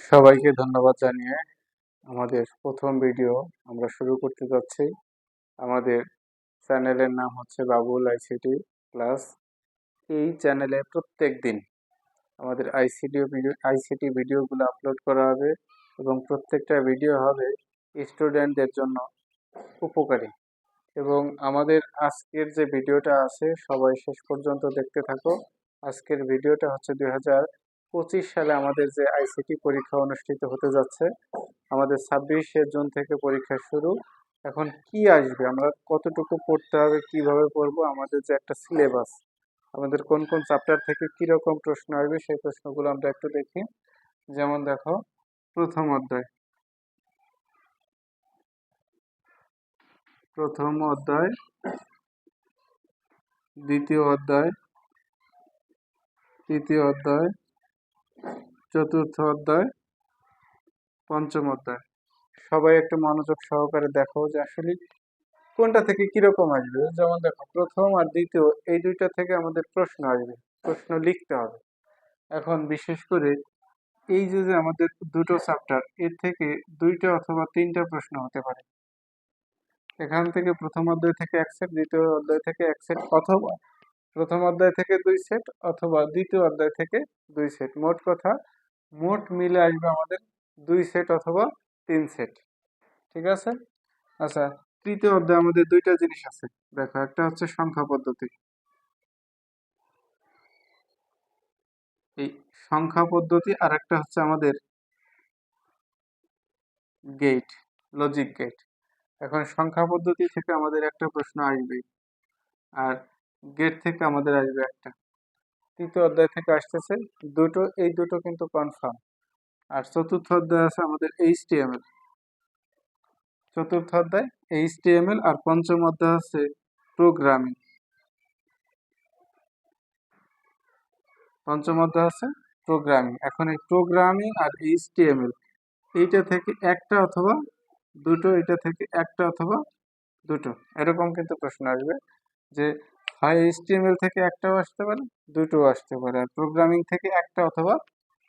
সবাইকে ধন্যবাদ জানিয়ে আমাদের প্রথম ভিডিও আমরা শুরু করতে যাচ্ছি। আমাদের চ্যানেলের নাম হচ্ছে বাবুল আইসিটি ক্লাস। এই চ্যানেলে প্রত্যেক দিন আমাদের আইসিটি ভিডিওগুলো আপলোড করা হবে এবং প্রত্যেকটা ভিডিও হবে স্টুডেন্টদের জন্য উপকারী। এবং আমাদের আজকের যে ভিডিওটা আছে সবাই শেষ পর্যন্ত দেখতে থাকো। আজকের ভিডিওটা হচ্ছে 2025 সালে আমাদের যে আইসিটি পরীক্ষা অনুষ্ঠিত হতে যাচ্ছে। আমাদের 26শে জুন থেকে পরীক্ষা শুরু। এখন কি আসবে, আমরা কতটুকু পড়তে হবে, কিভাবে পড়বো, আমাদের যে একটা সিলেবাস, আমাদের কোন কোন চ্যাপ্টার থেকে কিরকম প্রশ্ন আসবে সেই প্রশ্নগুলো আমরা একটু দেখি। যেমন দেখো, প্রথম অধ্যায় দ্বিতীয় অধ্যায়, তৃতীয় অধ্যায়, চতুর্থ অধ্যায়, পঞ্চম অধ্যায়। সবাই একটু মনোযোগ সহকারে দেখো যে আসলে কোনটা থেকে কিরকম আসবে। যেমন দেখো, প্রথম আর দ্বিতীয় এই দুইটা থেকে আমাদের প্রশ্ন আসবে, প্রশ্ন লিখতে হবে। এখন বিশেষ করে এই যে যে আমাদের দুটো চ্যাপ্টার, এর থেকে দুইটা অথবা তিনটা প্রশ্ন হতে পারে। এখান থেকে প্রথম অধ্যায় থেকে এক সেট, দ্বিতীয় অধ্যায় থেকে এক সেট, অথবা প্রথম অধ্যায় থেকে দুই সেট, অথবা দ্বিতীয় অধ্যায় থেকে দুই সেট। মোট কথা, মোট মিলে আসবে আমাদের দুই সেট অথবা তিন সেট। ঠিক আছে? আচ্ছা, তৃতীয় অধ্যায়ে আমাদের দুইটা জিনিস আছে। দেখো, একটা হচ্ছে সংখ্যা পদ্ধতি। এই সংখ্যা পদ্ধতি আর একটা হচ্ছে আমাদের গেট, লজিক গেট। এখন সংখ্যা পদ্ধতি থেকে আমাদের একটা প্রশ্ন আসবে, আর গেট থেকে আমাদের আসবে একটা। তৃতীয় অধ্যায় থেকে আসতেছে দুটো, এই দুটো কিন্তু কনফার্ম। আর চতুর্থ অধ্যায় আছে আমাদের এইচটিএমএল। চতুর্থ অধ্যায় এইচটিএমএল, আর পঞ্চম অধ্যায় আছে প্রোগ্রামিং। পঞ্চম অধ্যায় আছে প্রোগ্রামিং। এখন এই প্রোগ্রামিং আর এইচটিএমএল এইটা থেকে একটা অথবা দুটো, এটা থেকে একটা অথবা দুটো, এরকম কিন্তু প্রশ্ন আসবে। যে হয় এইচটিএমএল থেকে একটাও আসতে পারে, দুটোও আসতে পারে, আর প্রোগ্রামিং থেকে একটা অথবা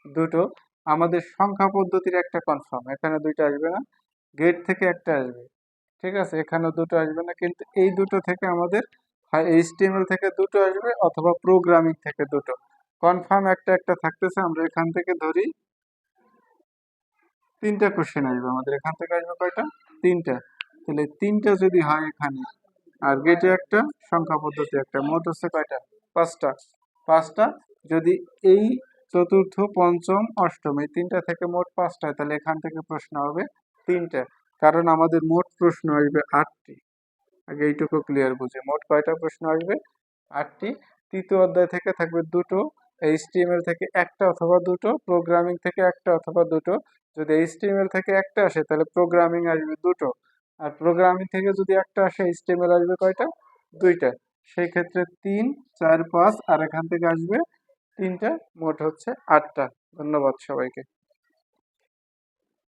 দুটো। আমাদের সংখ্যা পদ্ধতির একটা কনফার্ম, এখানে দুইটা আসবে না। গেট থেকে একটা আসবে, ঠিক আছে, এখানেও দুটো আসবে না। কিন্তু এই দুটো থেকে আমাদের হয় এইচটিএমএল থেকে দুটো আসবে অথবা প্রোগ্রামিং থেকে দুটো। কনফার্ম একটা একটা থাকতেছে। আমরা এখান থেকে ধরি তিনটা কোশ্চেন আসবে আমাদের। এখান থেকে আসবে কয়টা? তিনটা। তাহলে তিনটা যদি হয় এখানে, আর গেটে একটা, সংখ্যা পদ্ধতি একটা, মোট হচ্ছে কয়টা? পাঁচটা। পাঁচটা যদি এই চতুর্থ, পঞ্চম, অষ্টম এই তিনটা থেকে মোট পাঁচটা হয়, তাহলে এখান থেকে প্রশ্ন হবে তিনটা। কারণ আমাদের মোট প্রশ্ন আসবে আটটি। আগে এইটুকু ক্লিয়ার বুঝে, মোট কয়টা প্রশ্ন আসবে? আটটি। তৃতীয় অধ্যায় থেকে থাকবে দুটো, এইচটিএমএল থেকে একটা অথবা দুটো, প্রোগ্রামিং থেকে একটা অথবা দুটো। যদি এইচটিএমএল থেকে একটা আসে তাহলে প্রোগ্রামিং আসবে দুটো, আর প্রোগ্রামিং থেকে যদি একটা আসে এইচটিএমএল আসবে কয়টা? দুইটা। সেই ক্ষেত্রে 3, 4, 5, আর এখান থেকে আসবে তিনটা, মোট হচ্ছে আটটা। ধন্যবাদ সবাইকে।